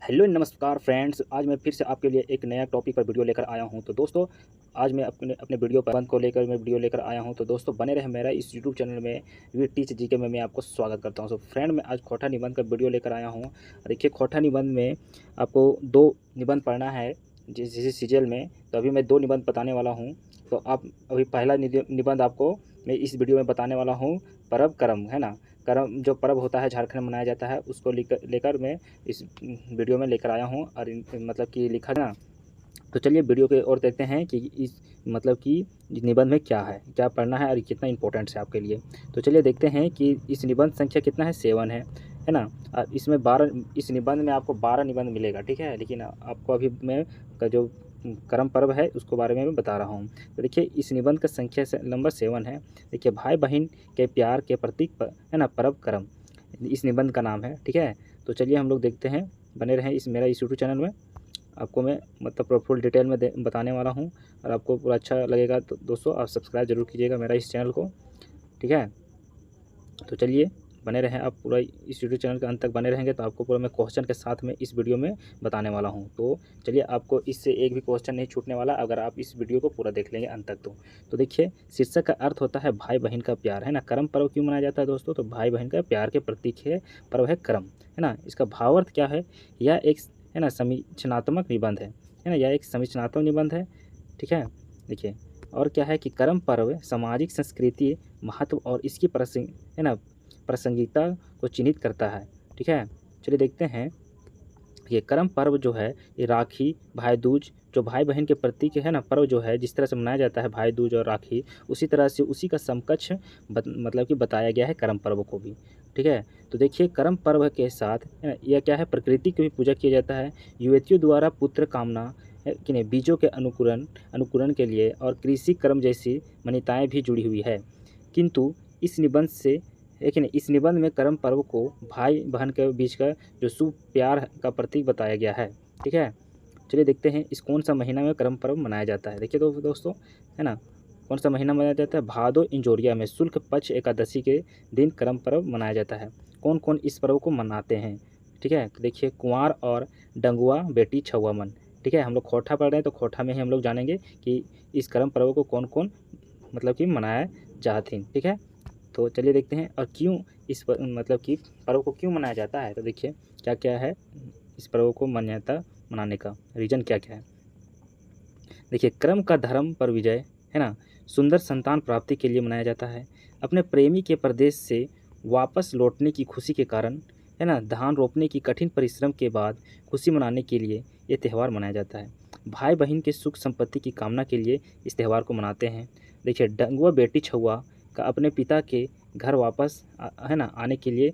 Hello नमस्कार friends, आज मैं फिर से आपके लिए एक नया टॉपिक पर वीडियो लेकर आया हूं। तो दोस्तों, आज मैं अपने अपने वीडियो प्रबंध को लेकर मैं वीडियो लेकर आया हूं। तो दोस्तों, बने रहे मेरा इस यूट्यूब चैनल में वी टीच जीके में मैं आपको स्वागत करता हूं। सो फ्रेंड, मैं आज खोटा निबंध का वीडियो लेकर आया हूं। देखिए, खोटा निबंध में आपको दो निबंध पढ़ना है जिस सीरियल में। तो अभी मैं दो निबंध बताने वाला हूँ। तो आप अभी पहला निबंध आपको मैं इस वीडियो में बताने वाला हूँ। परब करम है ना, करम जो पर्व होता है झारखंड में मनाया जाता है, उसको लेकर मैं इस वीडियो में लेकर आया हूँ। और मतलब कि लिखा ना। तो चलिए वीडियो के और देखते हैं कि इस मतलब कि निबंध में क्या है, क्या पढ़ना है और कितना इंपॉर्टेंट है आपके लिए। तो चलिए देखते हैं कि इस निबंध संख्या कितना है, 7 है ना। और इसमें 12, इस निबंध में आपको 12 निबंध मिलेगा, ठीक है। लेकिन आपको अभी मैं का जो करम पर्व है उसको बारे में मैं बता रहा हूँ। तो देखिए, इस निबंध का संख्या नंबर 7 है। देखिए, भाई बहन के प्यार के प्रतीक है ना, पर्व करम इस निबंध का नाम है, ठीक है। तो चलिए हम लोग देखते हैं, बने रहें मेरा इस यूट्यूब चैनल में। आपको मैं मतलब फुल डिटेल में बताने वाला हूँ। और आपको पूरा अच्छा लगेगा तो दोस्तों आप सब्सक्राइब जरूर कीजिएगा मेरा इस चैनल को, ठीक है। तो चलिए बने रहें आप पूरा इस यूट्यूब चैनल के अंत तक बने रहेंगे तो आपको पूरा मैं क्वेश्चन के साथ में इस वीडियो में बताने वाला हूं। तो चलिए, आपको इससे एक भी क्वेश्चन नहीं छूटने वाला अगर आप इस वीडियो को पूरा देख लेंगे अंत तक। तो देखिए, शीर्षक का अर्थ होता है भाई बहन का प्यार, है ना। करम पर्व क्यों मनाया जाता है दोस्तों? तो भाई बहन का प्यार के प्रतीक है पर्व है करम, है ना। इसका भावार्थ क्या है? यह एक है ना समीक्षणात्मक निबंध है ना, यह एक समीक्षणात्मक निबंध है, ठीक है। देखिए, और क्या है कि करम पर्व सामाजिक संस्कृति महत्व और इसकी प्रसंग है ना प्रासंगिकता को चिन्हित करता है, ठीक है। चलिए देखते हैं, ये करम पर्व जो है ये राखी भाई दूज जो भाई बहन के प्रतीक है ना पर्व जो है, जिस तरह से मनाया जाता है भाई दूज और राखी, उसी तरह से उसी का समकक्ष मतलब कि बताया गया है करम पर्व को भी, ठीक है। तो देखिए, करम पर्व के साथ है ना, यह क्या है, प्रकृति की भी पूजा किया जाता है। युवतियों द्वारा पुत्र कामना है कि नहीं, बीजों के अनुकूलन के लिए और कृषि कर्म जैसी मान्यताएं भी जुड़ी हुई है। किंतु इस निबंध से लेकिन इस निबंध में करम पर्व को भाई बहन के बीच का जो शुभ प्यार का प्रतीक बताया गया है, ठीक है। चलिए देखते हैं, इस कौन सा महीना में करम पर्व मनाया जाता है। देखिए दोस्तों, है ना, कौन सा महीना मनाया जाता है? भादो इंजोरिया में शुक्ल पक्ष एकादशी के दिन करम पर्व मनाया जाता है। कौन कौन इस पर्व को मनाते हैं, ठीक है। तो देखिए, कुंवार और डंगुआ बेटी छुआ मन, ठीक है। हम लोग खोटा पढ़ रहे हैं तो खोटा में ही हम लोग जानेंगे कि इस करम पर्व को कौन कौन मतलब कि मनाया जाते हैं, ठीक है। तो चलिए देखते हैं, और क्यों मतलब कि पर्व को क्यों मनाया जाता है। तो देखिए, क्या क्या है इस पर्व को मान्यता मनाने का रीज़न क्या क्या है। देखिए, कर्म का धर्म पर विजय, है ना, सुंदर संतान प्राप्ति के लिए मनाया जाता है। अपने प्रेमी के प्रदेश से वापस लौटने की खुशी के कारण, है ना, धान रोपने की कठिन परिश्रम के बाद खुशी मनाने के लिए ये त्यौहार मनाया जाता है। भाई बहन के सुख संपत्ति की कामना के लिए इस त्यौहार को मनाते हैं। देखिए, डंगुआ बेटी छुआ का अपने पिता के घर वापस है ना आने के लिए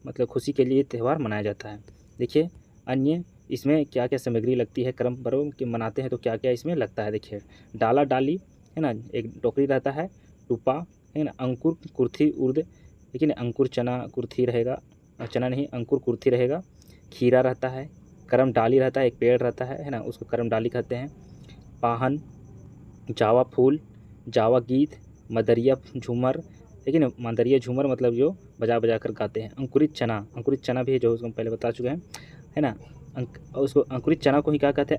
मतलब खुशी के लिए त्यौहार मनाया जाता है। देखिए, अन्य इसमें क्या क्या सामग्री लगती है, कर्म पर्व के मनाते हैं तो क्या क्या इसमें लगता है। देखिए, डाला डाली, है ना, एक टोकरी रहता है, टूपा, है ना, अंकुर कुर्थी उर्द, लेकिन अंकुर चना कुर्थी रहेगा, चना नहीं अंकुर कुर्थी रहेगा, खीरा रहता है, करम डाली रहता है, एक पेड़ रहता है ना, उसको करम डाली कहते हैं। पाहन, जावा फूल, जावा गीत, मदरिया झूमर, लेकिन मदरिया झूमर मतलब जो बजा बजा कर गाते हैं। अंकुरित चना भी है जो उसको हम पहले बता चुके हैं, है ना। उसको अंकुरित चना को ही क्या कहते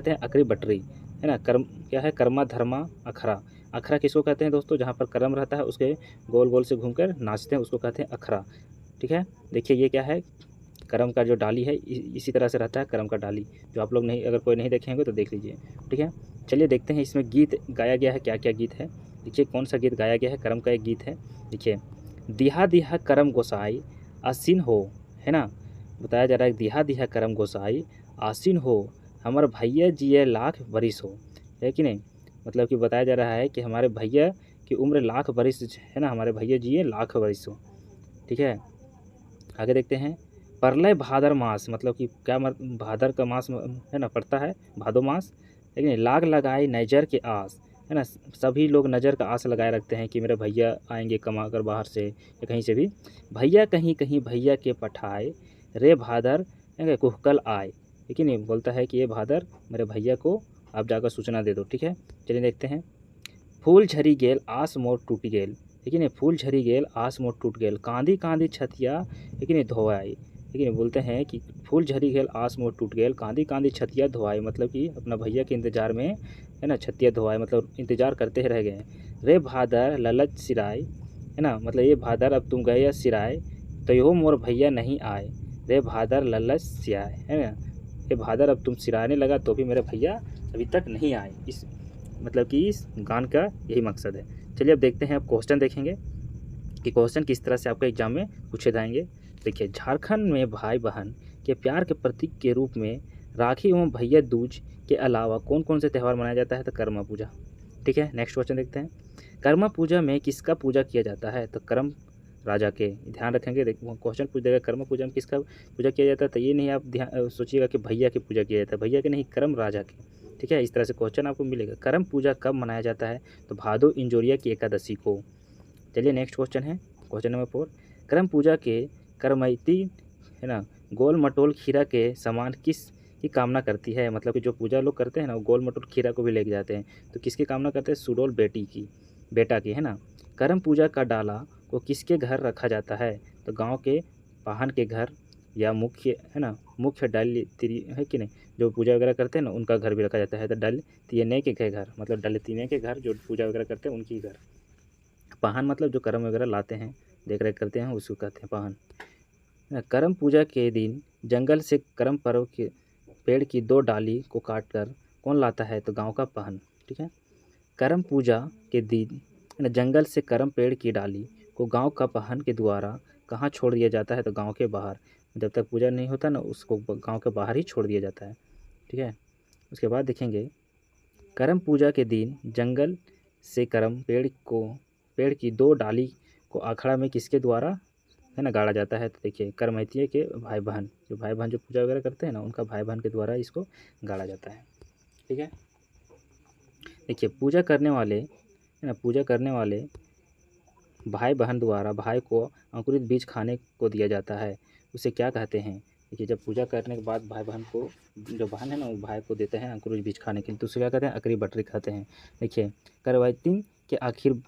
हैं, अकरी बटरी, है ना। कर्म क्या है, कर्मा धर्मा अखरा। अखरा किसको कहते हैं दोस्तों? जहाँ पर कर्म रहता है उसके गोल गोल से घूमकर नाचते हैं, उसको कहते हैं अखरा, ठीक है। देखिए, ये क्या है, करम का जो डाली है इसी तरह से रहता है करम का डाली, जो आप लोग नहीं, अगर कोई नहीं देखे होंगे तो देख लीजिए, ठीक है। चलिए देखते हैं इसमें गीत गाया गया है, क्या क्या गीत है। देखिए, कौन सा गीत गाया गया है, करम का एक गीत है। देखिए, दिहा दिहा करम गोसाई आसीन हो, है ना, बताया जा रहा है दिहा दिहा करम गोसाई आसीन हो, हमारे भैया जिए लाख बरिस हो, है कि नहीं। मतलब कि बताया जा रहा है कि हमारे भैया की उम्र लाख बरिस है ना, हमारे भैया जिए लाख बरिस हो, ठीक है। आगे देखते हैं, परलय भादर मास, मतलब कि क्या भादर का मास है ना पड़ता है, भादो मास, लेकिन लाग लगाए नजर के आस, है ना। सभी लोग नज़र का आस लगाए रखते हैं कि मेरे भैया आएंगे कमा कर बाहर से या कहीं से भी। भैया कहीं कहीं भैया के पठाए रे भादर कुहकल आए, लेकिन ये बोलता है कि ये भादर मेरे भैया को आप जाकर सूचना दे दो, ठीक है। चलिए देखते हैं, फूल झरी गेल आस मोर टूट गेल, लेकिन ये फूल झरी गेल आस मोर टूट गेल, कांदी कांदी छतिया लेकिन ये धोआई, ठीक है। बोलते हैं कि फूल झरी गेल आस मोर टूट गेल, कांदी कांदी छतिया धोआई, मतलब कि अपना भैया के इंतजार में है ना छतिया धोआई, मतलब इंतजार करते ही रह गए। रे भादर ललच सिराय, है ना, मतलब ये भादर अब तुम गए सिराय, तो यो मोर भैया नहीं आए। रे भादर ललच सिराय, है ना, ये भादर अब तुम सिराने लगा तो भी मेरे भैया अभी तक नहीं आए। इस मतलब कि इस गान का यही मकसद है। चलिए अब देखते हैं, अब क्वेश्चन देखेंगे कि क्वेश्चन किस तरह से आपका एग्जाम में पूछे जाएंगे। देखिए, झारखंड में भाई बहन के प्यार के प्रतीक के रूप में राखी एवं भैया दूज के अलावा कौन कौन से त्यौहार मनाया जाता है? तो कर्मा पूजा। ठीक है, नेक्स्ट क्वेश्चन देखते हैं। कर्मा पूजा में किसका पूजा किया जाता है? तो कर्म राजा के। ध्यान रखेंगे, देखो क्वेश्चन पूछ देगा कर्मा पूजा में किसका पूजा किया जाता है, तो ये नहीं आप ध्यान सोचिएगा कि भैया की पूजा किया जाता है, भैया के नहीं, कर्म राजा के। ठीक है, इस तरह से क्वेश्चन आपको मिलेगा। कर्म पूजा कब मनाया जाता है? तो भादो इंजोरिया की एकादशी को। चलिए नेक्स्ट क्वेश्चन है, क्वेश्चन नंबर 4। करम पूजा के करमैती, है ना, गोल मटोल खीरा के समान किस की कामना करती है? मतलब कि जो पूजा लोग करते हैं ना, वो गोल मटोल खीरा को भी लेके जाते हैं, तो किसकी कामना करते हैं? सुडोल बेटी की, बेटा की, है ना। करम पूजा का डाला को किसके घर रखा जाता है? तो गांव के पाहन के घर, या मुख्य, है ना, मुख्य डाली तिरी है कि नहीं, जो पूजा वगैरह करते हैं ना उनका घर भी रखा जाता है। तो डल तीने के घर, मतलब डल तीने के घर जो पूजा वगैरह करते हैं उनकी घर। पाहन मतलब जो कर्म वगैरह लाते हैं, देख रेख करते हैं, उसको कहते हैं पाहन। करम पूजा के दिन जंगल से करम पर्व के पेड़ की 2 डाली को काटकर कौन लाता है? तो गांव का पाहन। ठीक है, करम पूजा के दिन जंगल से करम पेड़ की डाली को गांव का पाहन के द्वारा कहाँ छोड़ दिया जाता है? तो गांव के बाहर। जब तक पूजा नहीं होता ना, उसको गांव के बाहर ही छोड़ दिया जाता है। ठीक है, उसके बाद देखेंगे, करम पूजा के दिन जंगल से करम पेड़ की 2 डाली को अखाड़ा में किसके द्वारा, है ना, गाड़ा जाता है? तो देखिए, करमैतिये के भाई बहन, जो भाई बहन जो पूजा वगैरह करते हैं ना, उनका भाई बहन के द्वारा इसको गाड़ा जाता है। ठीक है, देखिए, पूजा करने वाले, है ना, पूजा करने वाले भाई बहन द्वारा भाई को अंकुरित बीज खाने को दिया जाता है, उसे क्या कहते हैं? देखिए, जब पूजा करने के बाद भाई बहन को, जो बहन है ना, वो भाई को देते हैं अंकुरित बीज खाने के लिए, तो उसे क्या कहते हैं? अकरी बटरी कहते हैं। देखिए, करवैतिन के आखिर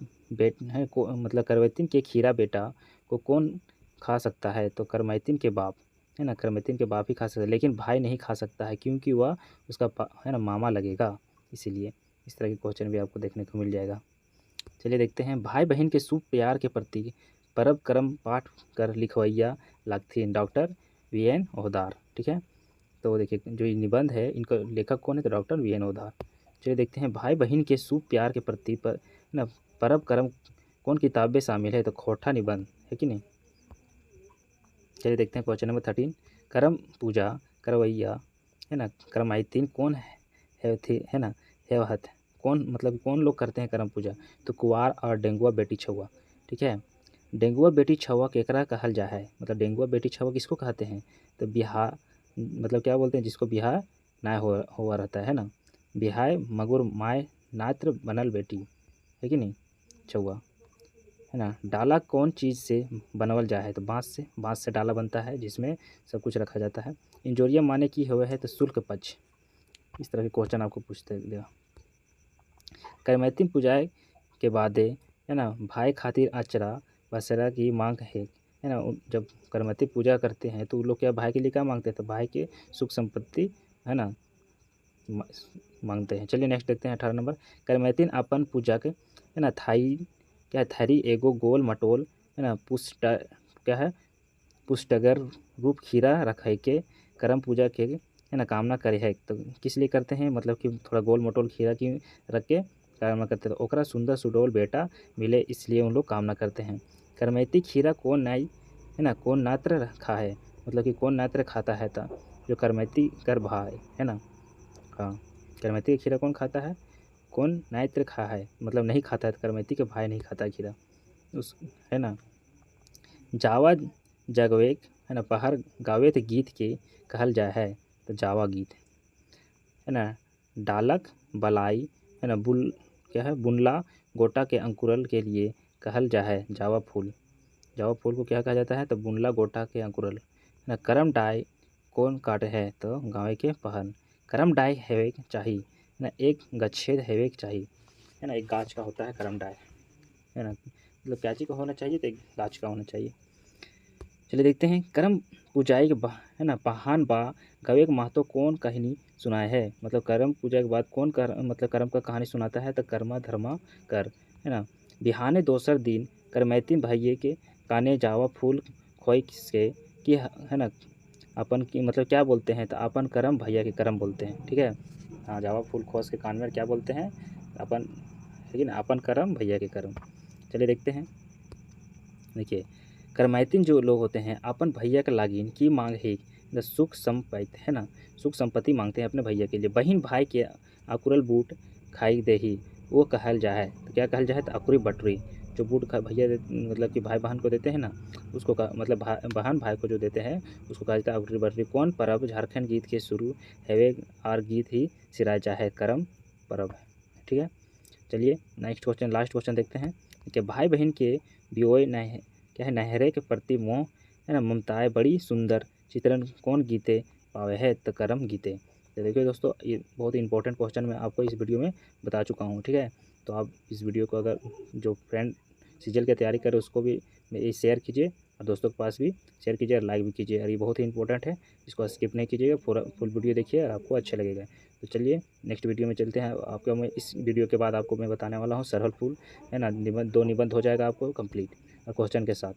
है को, मतलब करवैतिन के खीरा बेटा को कौन खा सकता है? तो करमैतिन के बाप, है ना, करमैतिन के बाप ही खा सकता है, लेकिन भाई नहीं खा सकता है, क्योंकि वह उसका है ना मामा लगेगा, इसीलिए। इस तरह के क्वेश्चन भी आपको देखने को मिल जाएगा। चलिए देखते हैं, भाई बहन के शुभ प्यार के प्रति परब करम पाठ कर लिखवैया लागथिन डॉक्टर वी.एन. ओहदार। ठीक है, तो देखिए, जो ये निबंध है इनका लेखक कौन है? तो डॉक्टर वी.एन. ओहदार। चलिए देखते हैं, भाई बहन के शुभ प्यार के प्रति पर ना परब करम कौन किताबें शामिल है? तो खोटा निबंध, है कि नहीं। चलिए देखते हैं क्वेश्चन नंबर 13। करम पूजा करवैया, है ना, करमाइतीन कौन है थी, है ना, है वह कौन, मतलब कौन लोग करते हैं करम पूजा? तो कुवार और डेंगुआ बेटी छुआ। ठीक है, डेंगुआ बेटी छुआ केकरा कहल जा है? मतलब डेंगुआ बेटी छुआ किसको कहते हैं? तो बिहार, मतलब क्या बोलते हैं जिसको बिहार ना हुआ रहता है ना, बिहाय मगुर माय नात्र बनल बेटी, है कि नहीं, छुआ, है ना। डाला कौन चीज़ से बनवल जा है? तो बांस से डाला बनता है, जिसमें सब कुछ रखा जाता है। इंजोरिया माने की हुए है? तो शुल्क पक्ष। इस तरह के क्वेश्चन आपको पूछते देगा। करमैतिन पूजाए के बादे, है ना, भाई खातिर आचरा बसेरा की मांग है ना। जब करमैतिन पूजा करते हैं तो वो लोग क्या भाई के लिए क्या मांगते हैं? तो भाई के सुख संपत्ति, है ना, मांगते हैं। चलिए नेक्स्ट देखते हैं 18 नंबर। करमैतिन अपन पूजा के, है ना, थाई क्या थरी एगो गोल मटोल, है ना, पुष्ट क्या है, पुष्टगर रूप खीरा रखे के करम पूजा के, है ना, कामना करे है। तो किस लिए करते हैं? मतलब कि थोड़ा गोल मटोल खीरा की रख के कामना करते हैं, तो ओकरा सुंदर सुडोल बेटा मिले, इसलिए उन लोग कामना करते हैं। करमैती खीरा कौन नाई, है ना, कौन नात्र खा है? मतलब कि कौन नात्र खाता है? था जो करमैती कर भाई, है ना। हाँ, करमैती का खीरा कौन खाता है? कौन नात्र खा है, मतलब नहीं खाता है, तो करमैती के भाई नहीं खाता है खीरा उस, है ना। जावा जगवेक, है ना, पहर गावेत गीत के कहल जाय है? तो जावा गीत, है ना। डालक बलाई, है ना, क्या है, बुनला गोटा के अंकुरल के लिए कहल जा है? जावा फूल। जावा फूल को क्या कहा जाता है? तो बुनला गोटा के अंकुरल, है ना। करम डाय कौन काटे है? तो गाँव के पहन। करम डाय हेवे चाहिए, है ना, एक गच्छेद हेवे चाहिए, है ना, एक गाछ का होता है करम डाय, है ना, मतलब कैची का होना चाहिए, तो एक गाछ का होना चाहिए। चलिए देखते हैं, कर्म पूजाई के है ना बहान बा गवे के महतो कौन कहानी सुनाए है। मतलब कर्म पूजा के बाद कौन मतलब कर्म का कहानी सुनाता है, तो कर्मा धर्मा कर, है ना। बिहाने दोसर दिन करमैतिन भैये के काने जावा फूल खोई से कि है ना अपन की मतलब क्या बोलते हैं, तो अपन कर्म भैया के कर्म बोलते हैं, ठीक है। हाँ, जावा फूल खोस के कान में क्या बोलते हैं, अपन, लेकिन अपन कर्म भैया के कर्म। चलिए देखते हैं। देखिए, करमैतिन जो लोग होते हैं अपन भैया के लागिन की मांग है, द सुख संपत्ति, है ना, सुख संपत्ति मांगते हैं अपने भैया के लिए। बहिन भाई के अकुरल बूट खाई देही, वो कहल जाए, तो क्या कहल जाए, तो अकुरी बटरी। जो बूट खा भैया मतलब कि भाई बहन को देते हैं ना, उसको मतलब बहन भाई को जो देते हैं उसको कहा जाता है अकुरी बटरी। कौन परब झारखंड गीत के शुरू हैवे और गीत ही सिराय जाए करम परब है, ठीक है। चलिए नेक्स्ट क्वेश्चन, लास्ट क्वेश्चन देखते हैं कि भाई बहन के बियोय नह क्या है नहरे के प्रति मोह, है ना, ममताएं बड़ी सुंदर चित्रण कौन गीते पावे है, तो करम गीते। तो देखिए दोस्तों, ये बहुत इंपॉर्टेंट क्वेश्चन मैं आपको इस वीडियो में बता चुका हूँ, ठीक है। तो आप इस वीडियो को अगर जो फ्रेंड सीजल की तैयारी करे उसको भी शेयर कीजिए, और दोस्तों के पास भी शेयर कीजिए और लाइक भी कीजिए। और ये बहुत ही इंपॉर्टेंट है, इसको स्किप नहीं कीजिएगा, पूरा फुल वीडियो देखिए और आपको अच्छा लगेगा। तो चलिए नेक्स्ट वीडियो में चलते हैं। आपको मैं इस वीडियो के बाद आपको मैं बताने वाला हूँ सरल फूल, है ना, निबंध 2 निबंध हो जाएगा आपको कंप्लीट क्वेश्चन के साथ।